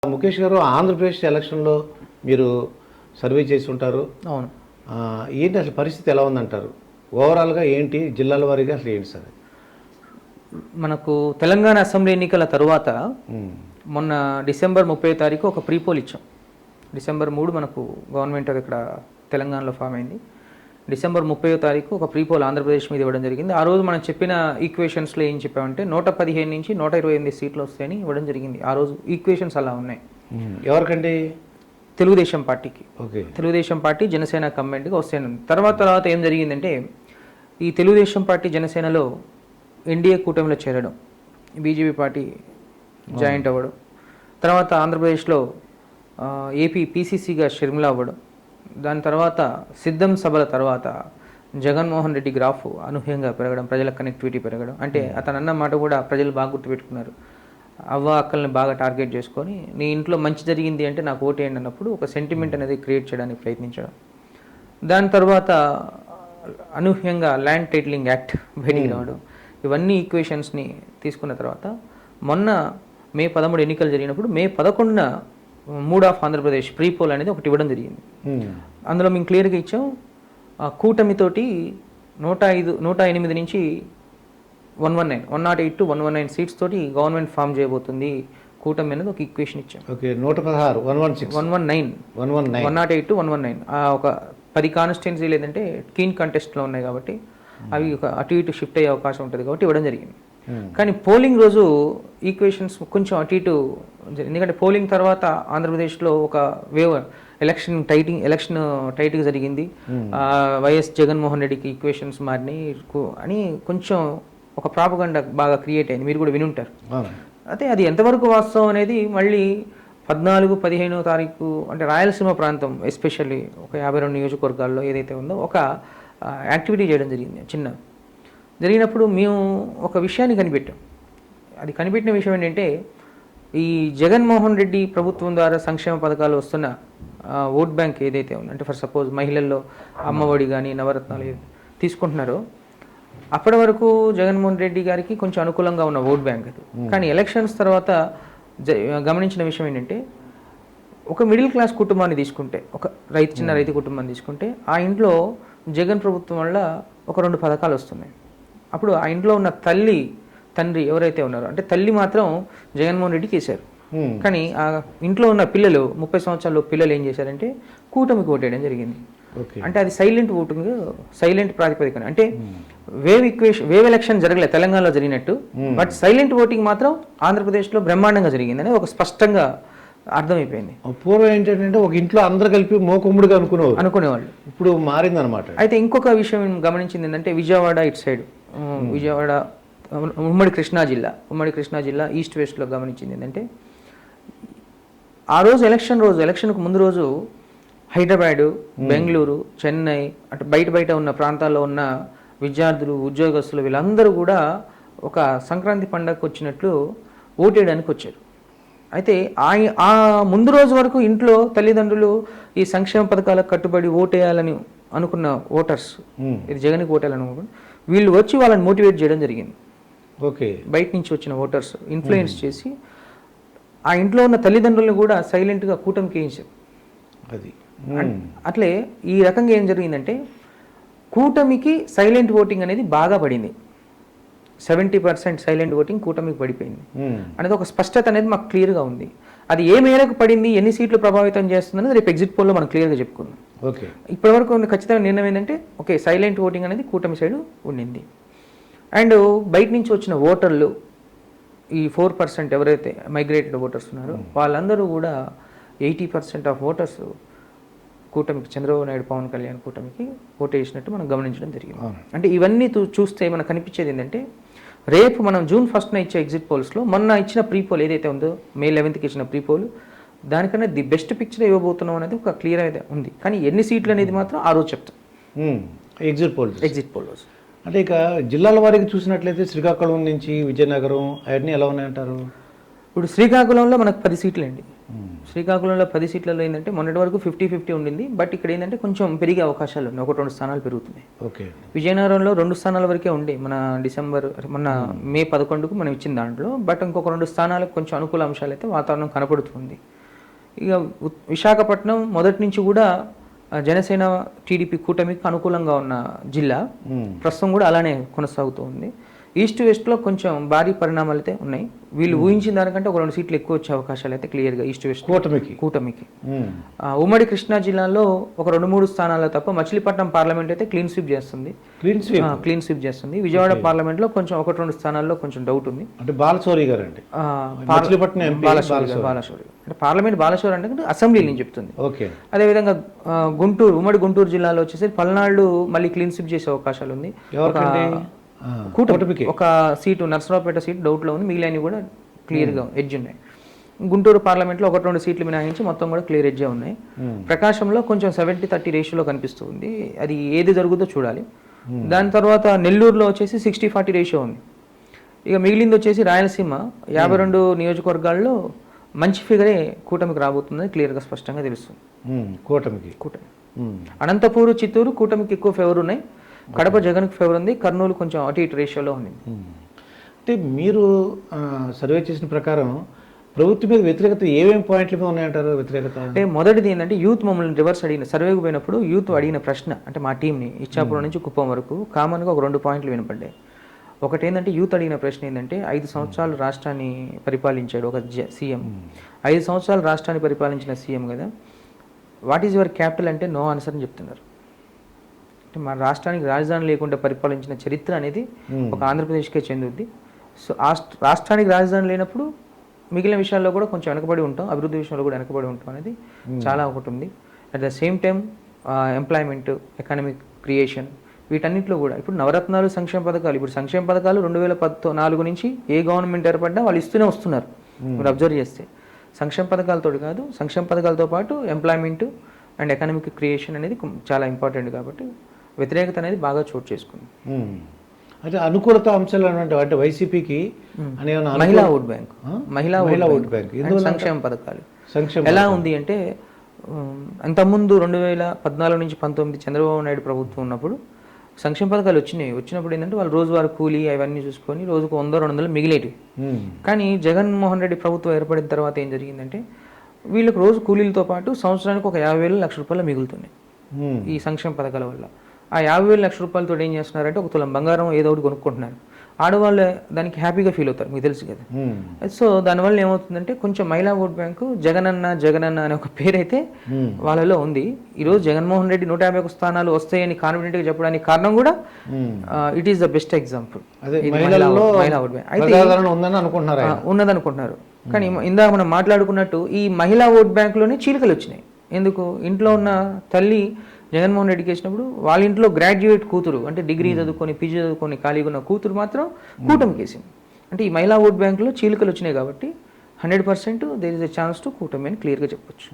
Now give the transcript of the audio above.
ముఖేష్ గారు, ఆంధ్రప్రదేశ్ ఎలక్షన్లో మీరు సర్వే చేసి ఉంటారు. అవును. ఏంటి అసలు పరిస్థితి ఎలా ఉందంటారు? ఓవరాల్గా ఏంటి, జిల్లాల వారీగా అసలు ఏంటి సార్? మనకు తెలంగాణ అసెంబ్లీ ఎన్నికల తరువాత మొన్న డిసెంబర్ 30 తారీఖు ఒక ప్రీపోల్ ఇచ్చాం. డిసెంబర్ 3 మనకు గవర్నమెంట్ అది ఇక్కడ తెలంగాణలో ఫామ్ అయింది. డిసెంబర్ 30 తారీఖు ఒక ప్రీపోల్ ఆంధ్రప్రదేశ్ మీద ఇవ్వడం జరిగింది. ఆ రోజు మనం చెప్పిన ఈక్వేషన్స్లో ఏం చెప్పామంటే 115 నుంచి 128 సీట్లు వస్తాయని ఇవ్వడం జరిగింది. ఆ రోజు ఈక్వేషన్స్ అలా ఉన్నాయి. ఎవరికండి? తెలుగుదేశం పార్టీకి. ఓకే. తెలుగుదేశం పార్టీ జనసేన కంబైన్డ్గా వస్తాయని. తర్వాత ఏం జరిగిందంటే ఈ తెలుగుదేశం పార్టీ జనసేనలో ఎన్డీఏ కూటమిలో చేరడం, బీజేపీ పార్టీ జాయింట్ అవ్వడం, తర్వాత ఆంధ్రప్రదేశ్లో ఏపీ పీసీసీగా షర్మిల అవ్వడం, దాని తర్వాత సిద్ధం సభల తర్వాత జగన్మోహన్ రెడ్డి గ్రాఫ్ అనూహ్యంగా పెరగడం, ప్రజల కనెక్టివిటీ పెరగడం. అంటే అతను అన్న మాట కూడా ప్రజలు బాగా గుర్తుపెట్టుకున్నారు. అవ్వ అక్కల్ని బాగా టార్గెట్ చేసుకొని నీ ఇంట్లో మంచి జరిగింది అంటే నాకు ఓటేయండి అన్నప్పుడు ఒక సెంటిమెంట్ అనేది క్రియేట్ చేయడానికి ప్రయత్నించడం. దాని తర్వాత అనూహ్యంగా ల్యాండ్ టైటిలింగ్ యాక్ట్ బయటికి రావడం. ఇవన్నీ ఈక్వేషన్స్ని తీసుకున్న తర్వాత మొన్న మే 13 ఎన్నికలు జరిగినప్పుడు మే 11న మూడ్ ఆఫ్ ఆంధ్రప్రదేశ్ ప్రీపోల్ అనేది ఒకటి ఇవ్వడం జరిగింది. అందులో మేము క్లియర్గా ఇచ్చాం, కూటమితోటి 108 నుంచి 108 to 119 సీట్స్ తోటి గవర్నమెంట్ ఫామ్ చేయబోతుంది కూటమి అనేది ఒక ఈక్వేషన్ ఇచ్చాం. ఓకే. 116, 119, 108 to 119 ఒక 10 కాన్స్టిట్యున్సీ లేదంటే కీన్ కంటెస్ట్లో ఉన్నాయి కాబట్టి అవి ఒక అటు ఇటు షిఫ్ట్ అయ్యే అవకాశం ఉంటుంది కాబట్టి ఇవ్వడం జరిగింది. కానీ పోలింగ్ రోజు ఈక్వేషన్స్ కొంచెం అటు ఇటు, ఎందుకంటే పోలింగ్ తర్వాత ఆంధ్రప్రదేశ్లో ఒక వేవ్ ఎలక్షన్ టైట్గా జరిగింది. వైఎస్ జగన్మోహన్ రెడ్డికి ఈక్వేషన్స్ మారినాయి అని కొంచెం ఒక ప్రాపగండా బాగా క్రియేట్ అయింది. మీరు కూడా వినుంటారు. అయితే అది ఎంతవరకు వాస్తవం అనేది మళ్ళీ 14, 15వ తారీఖు అంటే రాయలసీమ ప్రాంతం ఎస్పెషల్లీ ఒక 52 నియోజకవర్గాల్లో ఏదైతే ఉందో ఒక యాక్టివిటీ చేయడం జరిగింది. జరిగినప్పుడు మేము ఒక విషయాన్ని కనిపెట్టాం. అది కనిపెట్టిన విషయం ఏంటంటే ఈ జగన్మోహన్ రెడ్డి ప్రభుత్వం ద్వారా సంక్షేమ పథకాలు వస్తున్న ఓట్ బ్యాంక్ ఏదైతే ఉంది, అంటే ఫర్ సపోజ్ మహిళల్లో అమ్మఒడి కానీ నవరత్నాలు తీసుకుంటున్నారో అప్పటి వరకు జగన్మోహన్ రెడ్డి గారికి కొంచెం అనుకూలంగా ఉన్న ఓట్ బ్యాంక్ అది. కానీ ఎలక్షన్స్ తర్వాత గమనించిన విషయం ఏంటంటే ఒక మిడిల్ క్లాస్ కుటుంబాన్ని తీసుకుంటే, ఒక చిన్న రైతు కుటుంబాన్ని తీసుకుంటే ఆ ఇంట్లో జగన్ ప్రభుత్వం వల్ల ఒక 2 పథకాలు వస్తున్నాయి. అప్పుడు ఆ ఇంట్లో ఉన్న తండ్రి ఎవరైతే ఉన్నారో, అంటే తల్లి మాత్రం జగన్మోహన్ రెడ్డికి వేశారు. కానీ ఆ ఇంట్లో ఉన్న పిల్లలు 30 సంవత్సరాల పిల్లలు ఏం చేశారంటే కూటమికి ఓటేయడం జరిగింది. అంటే అది సైలెంట్ ఓటింగ్, సైలెంట్ ప్రాతిపదికన. అంటే వేవ్ ఎలక్షన్ జరగలేదు తెలంగాణలో జరిగినట్టు, బట్ సైలెంట్ ఓటింగ్ మాత్రం ఆంధ్రప్రదేశ్లో బ్రహ్మాండంగా జరిగింది అనేది ఒక స్పష్టంగా అర్థమైపోయింది. పూర్వం ఏంటంటే ఒక ఇంట్లో అందరు కలిపి మోకుమ్ముడిగా అనుకునేవాళ్ళు, ఇప్పుడు మారిందనమాట. అయితే ఇంకొక విషయం గమనించింది ఏంటంటే విజయవాడ ఇటు సైడ్, విజయవాడ ఉమ్మడి కృష్ణా జిల్లా ఈస్ట్ వెస్ట్లో గమనించింది ఏంటంటే ఆ రోజు ఎలక్షన్కు ముందు రోజు హైదరాబాదు, బెంగళూరు, చెన్నై అటు బయట ఉన్న ప్రాంతాల్లో ఉన్న విద్యార్థులు, ఉద్యోగస్తులు వీళ్ళందరూ కూడా ఒక సంక్రాంతి పండగకు వచ్చినట్లు ఓటేయడానికి వచ్చారు. అయితే ఆ ముందు రోజు వరకు ఇంట్లో తల్లిదండ్రులు ఈ సంక్షేమ పథకాలకు కట్టుబడి ఓటేయాలని అనుకున్న ఓటర్స్, ఇది జగన్కి ఓటేయాలని అనుకున్న వీళ్ళు వచ్చి వాళ్ళని మోటివేట్ చేయడం జరిగింది. ఓకే. బయట నుంచి వచ్చిన ఓటర్స్ ఇన్ఫ్లుయెన్స్ చేసి ఆ ఇంట్లో ఉన్న తల్లిదండ్రులను కూడా సైలెంట్గా కూటమికి వేయించారు. అది అట్లే ఈ రకంగా ఏం జరిగిందంటే కూటమికి సైలెంట్ ఓటింగ్ అనేది బాగా పడింది. 70% సైలెంట్ ఓటింగ్ కూటమికి పడిపోయింది అనేది ఒక స్పష్టత అనేది మాకు క్లియర్గా ఉంది. అది ఏ మేరకు పడింది, ఎన్ని సీట్లు ప్రభావితం చేస్తుందని రేపు ఎగ్జిట్ పోల్లో మనం క్లియర్గా చెప్పుకుందాం. ఓకే. ఇప్పటివరకు ఉన్న ఖచ్చితంగా నిర్ణయం ఏంటంటే ఓకే సైలెంట్ ఓటింగ్ అనేది కూటమి సైడ్ ఉండింది. అండ్ బయట నుంచి వచ్చిన ఓటర్లు ఈ 4% ఎవరైతే మైగ్రేటెడ్ ఓటర్స్ ఉన్నారో వాళ్ళందరూ కూడా 80% ఆఫ్ ఓటర్స్ కూటమికి, చంద్రబాబు నాయుడు పవన్ కళ్యాణ్ కూటమికి ఓటు వేసినట్టు మనం గమనించడం జరిగింది. అంటే ఇవన్నీ చూస్తే మనకు కనిపించేది ఏంటంటే రేపు మనం June 1st ఇచ్చే ఎగ్జిట్ పోల్స్లో మొన్న ఇచ్చిన ప్రీపోల్ ఏదైతే ఉందో May 11th ఇచ్చిన ప్రీపోల్ దానికన్నా ది బెస్ట్ పిక్చర్ ఇవ్వబోతున్నాం అనేది ఒక క్లియర్ అయితే ఉంది. కానీ ఎన్ని సీట్లు అనేది మాత్రం ఆ రోజు చెప్తాం ఎగ్జిట్ పోల్ రోజు. అంటే ఇక జిల్లాల వారికి చూసినట్లయితే శ్రీకాకుళం నుంచి విజయనగరం అవన్నీ ఎలా ఉన్నాయంటారు? ఇప్పుడు శ్రీకాకుళంలో మనకు 10 సీట్లు అండి. శ్రీకాకుళంలో 10 సీట్లలో ఏంటంటే మొన్నటి వరకు 50-50 ఉండింది. బట్ ఇక్కడ ఏంటంటే కొంచెం పెరిగే అవకాశాలు ఉన్నాయి, 1-2 స్థానాలు పెరుగుతున్నాయి. ఓకే. విజయనగరంలో 2 స్థానాల వరకే ఉండే మన మొన్న మే 11కు మనం ఇచ్చిన దాంట్లో. బట్ ఇంకొక 2 స్థానాలకు కొంచెం అనుకూల అంశాలు అయితే వాతావరణం కనపడుతుంది. ఇక విశాఖపట్నం మొదటి నుంచి కూడా జనసేన టీడీపీ కూటమికి అనుకూలంగా ఉన్న జిల్లా, ప్రస్తుతం కూడా అలానే కొనసాగుతూ ఉంది. ఈస్ట్ వెస్ట్లో కొంచెం భారీ పరిణామాలు అయితే ఉన్నాయి. వీళ్ళు ఊహించిన దానికంటే ఒక 2 సీట్లు ఎక్కువ వచ్చే అవకాశాలు అయితే క్లియర్గా ఈస్ట్ వెస్ట్ కూటమికి. ఉమ్మడి కృష్ణా జిల్లాలో ఒక 2-3 స్థానాల్లో తప్ప మచిలీపట్నం పార్లమెంట్ అయితే క్లీన్ స్వీప్ చేస్తుంది. విజయవాడ పార్లమెంట్లో కొంచెం 1-2 స్థానాల్లో కొంచెం డౌట్ ఉంది. అంటే బాలశౌరి గారు అండి, బాలశౌరి అంటే పార్లమెంట్ బాలశౌరి అంటే అసెంబ్లీ నేను చెప్తుంది. ఓకే. అదేవిధంగా ఉమ్మడి గుంటూరు జిల్లాలో వచ్చేసి పల్నాడు మళ్ళీ క్లీన్ స్వీప్ చేసే అవకాశాలు ఉంది. కూటమికి ఒక సీటు నర్సరావుపేట సీట్ డౌట్లో ఉంది, మిగిలినవి కూడా క్లియర్గా ఎడ్జ్ ఉన్నాయి. గుంటూరు పార్లమెంట్లో 1-2 సీట్లు మినహాయించి మొత్తం కూడా క్లియర్ ఎడ్జే ఉన్నాయి. ప్రకాశంలో కొంచెం 70-30 రేషియోలో కనిపిస్తుంది, అది ఏది జరుగుతుందో చూడాలి. దాని తర్వాత నెల్లూరులో వచ్చేసి 60-40 రేషియో ఉంది. ఇక మిగిలింది వచ్చేసి రాయలసీమ 52 నియోజకవర్గాల్లో మంచి ఫిగరే కూటమికి రాబోతుందని క్లియర్గా స్పష్టంగా తెలుస్తుంది. కూటమి అనంతపూర్, చిత్తూరు కూటమికి ఎక్కువ ఫేవర్ ఉన్నాయి. కడప జగన్కి ఫేవర్ ఉంది. కర్నూలు కొంచెం అటు ఇటు రేషియోలో ఉంది. అంటే మీరు సర్వే చేసిన ప్రకారం ప్రభుత్వం మీద వ్యతిరేకత ఏమేమి పాయింట్ల మీద ఉన్నాయంటారు? వ్యతిరేకత అంటే మొదటిది ఏంటంటే యూత్ మమ్మల్ని రివర్స్ అడిగిన సర్వేకు పోయినప్పుడు యూత్ అడిగిన ప్రశ్న, అంటే మా టీంని ఇచ్చాపురం నుంచి కుప్పం వరకు కామన్గా ఒక 2 పాయింట్లు వినపడ్డాయి. ఒకటి ఏంటంటే యూత్ అడిగిన ప్రశ్న ఏంటంటే 5 సంవత్సరాలు రాష్ట్రాన్ని పరిపాలించాడు ఒక సీఎం. 5 సంవత్సరాలు రాష్ట్రాన్ని పరిపాలించిన సీఎం కదా, వాట్ ఈజ్ యువర్ క్యాపిటల్ అంటే నో ఆన్సర్ అని చెప్తున్నారు. అంటే మన రాష్ట్రానికి రాజధాని లేకుండా పరిపాలించిన చరిత్ర అనేది ఒక ఆంధ్రప్రదేశ్కే చెందుద్ది. సో రాష్ట్రానికి రాజధాని లేనప్పుడు మిగిలిన విషయాల్లో కూడా కొంచెం వెనకబడి ఉంటాం, అభివృద్ధి విషయంలో కూడా వెనకబడి ఉంటాం అనేది చాలా ఒకటి ఉంది. At the same time employment, economic creation, వీటన్నిటిలో కూడా ఇప్పుడు నవరత్నాలు, సంక్షేమ పథకాలు. ఇప్పుడు సంక్షేమ పథకాలు 2014 నుంచి ఏ గవర్నమెంట్ ఏర్పడ్డా వాళ్ళు ఇస్తూనే వస్తున్నారు. మీరు అబ్జర్వ్ చేస్తే సంక్షేమ పథకాలతో కాదు, సంక్షేమ పథకాలతో పాటు ఎంప్లాయ్మెంట్ అండ్ ఎకనామిక్ క్రియేషన్ అనేది చాలా ఇంపార్టెంట్. కాబట్టి వ్యతిరేకత అనేది బాగా చోటు చేసుకుంది. అంటే అనుకూలత అంశాలు అంటే వైసీపీకి మహిళా ఓట్ బ్యాంక్, సంక్షేమ పథకాలు ఎలా ఉంది అంటే అంతకుముందు 2014 నుంచి 19 చంద్రబాబు నాయుడు ప్రభుత్వం ఉన్నప్పుడు సంక్షేమ పథకాలు వచ్చినప్పుడు ఏంటంటే వాళ్ళు రోజువారీ కూలీ అవన్నీ చూసుకొని రోజుకు 100-200 మిగిలేటివి. కానీ జగన్మోహన్ రెడ్డి ప్రభుత్వం ఏర్పడిన తర్వాత ఏం జరిగిందంటే వీళ్ళకి రోజు కూలీలతో పాటు సంవత్సరానికి ఒక 50,000 లక్ష రూపాయలు మిగులుతున్నాయి ఈ సంక్షేమ పథకాల వల్ల. ఆ 50,000 లక్ష రూపాయలతో ఏం చేస్తున్నారంటే 1 తులం బంగారం ఏదో ఒకటి కొనుక్కుంటున్నారు. ఆడవాళ్ళు దానికి హ్యాపీగా ఫీల్ అవుతారు, మీకు తెలుసు కదా. సో దానివల్ల ఏమవుతుందంటే కొంచెం మహిళా ఓట్ బ్యాంకు జగనన్న అనే ఒక పేరైతే వాళ్ళలో ఉంది. ఈరోజు జగన్మోహన్ రెడ్డి 151 స్థానాలు వస్తాయని కాన్ఫిడెంట్గా చెప్పడానికి కారణం కూడా it is the best example. మహిళా ఓట్ బ్యాంక్ అయితే ఉన్నదనుకుంటున్నారు. కానీ ఇందాక మనం మాట్లాడుకున్నట్టు ఈ మహిళా ఓట్ బ్యాంకులోనే చీలికలు వచ్చినాయి. ఎందుకు? ఇంట్లో ఉన్న తల్లి జగన్మోహన్ రెడ్డికి వేసినప్పుడు వాళ్ళ ఇంట్లో గ్రాడ్యుయేట్ కూతురు, అంటే డిగ్రీ చదువుకొని పీజీ చదువుకొని ఖాళీగా ఉన్న కూతురు మాత్రం కూటమికి వేసింది. అంటే ఈ మహిళా ఓట్ బ్యాంకులో చీలికలు వచ్చినాయి కాబట్టి 100% there is a chance to కూటమి అని క్లియర్గా చెప్పొచ్చు.